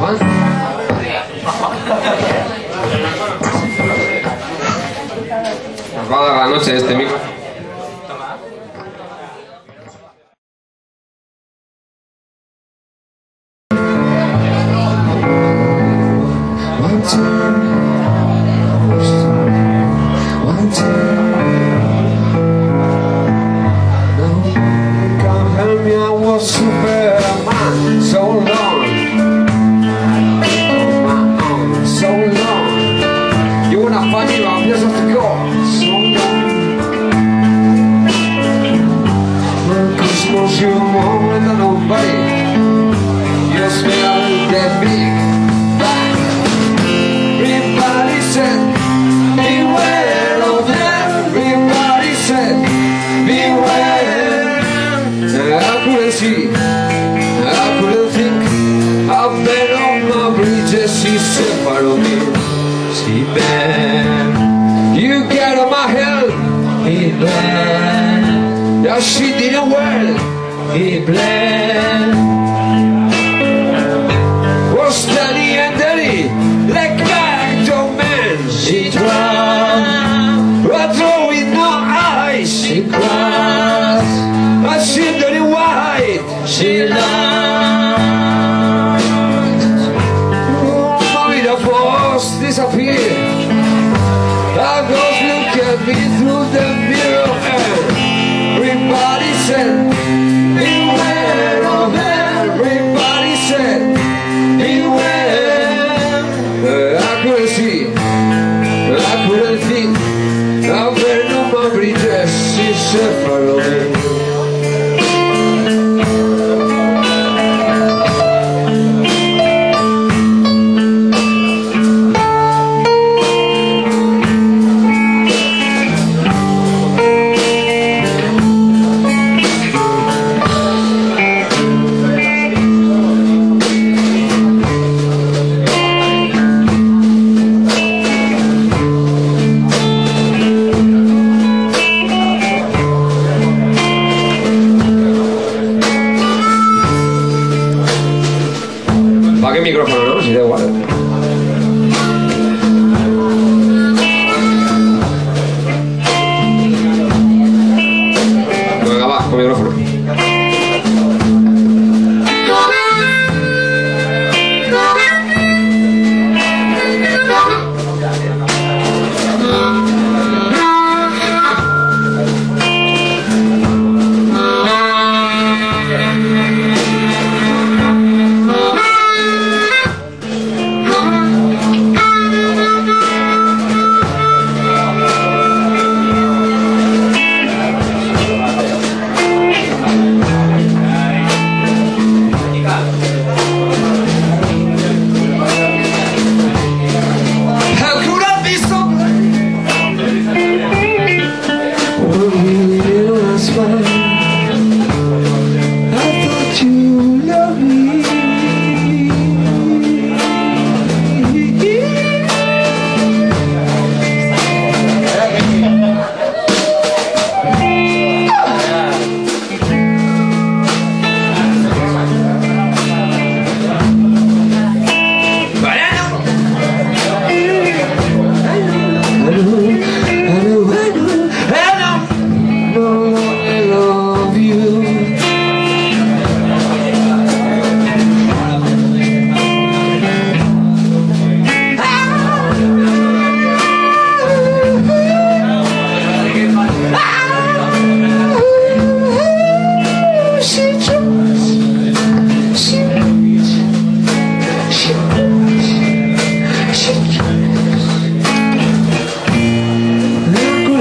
Juan. Nos va a dar la noche este micro. Superman, so long, so long. You wanna find me around, just have to go. So long. For Christmas you're more than nobody. You smell that big bang. Everybody said, beware of them. Everybody said, beware. I couldn't see, I couldn't think. I've been on my bridges, she separated me. She bent, you get on my head. He bled, that she didn't well. He bled. Was steady and dirty, like back to man. She drowned, but through with no eyes. She cried, but she didn't white. She loved. Oh, mommy, the force disappeared. A ghost looked at me through the mirror and everybody said, beware of them. Everybody said, beware. I couldn't see, I couldn't think. I've been on my bridges, she said, follow me. ¿Para qué micrófono, no? Si da igual. Venga, va, con micrófono.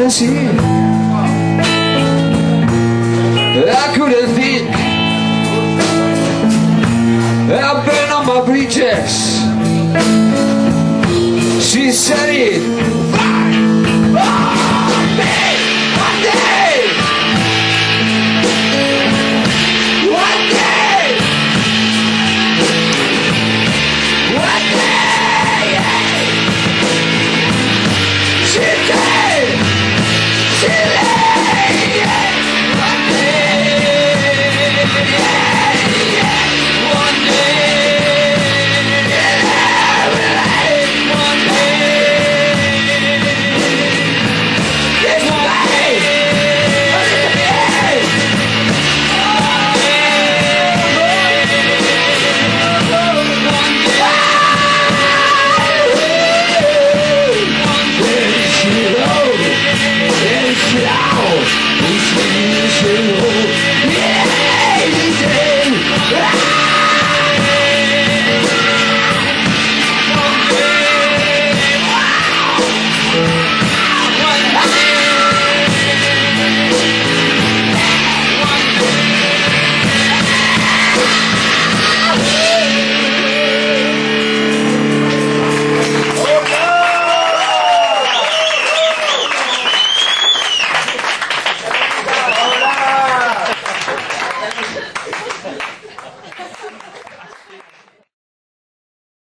See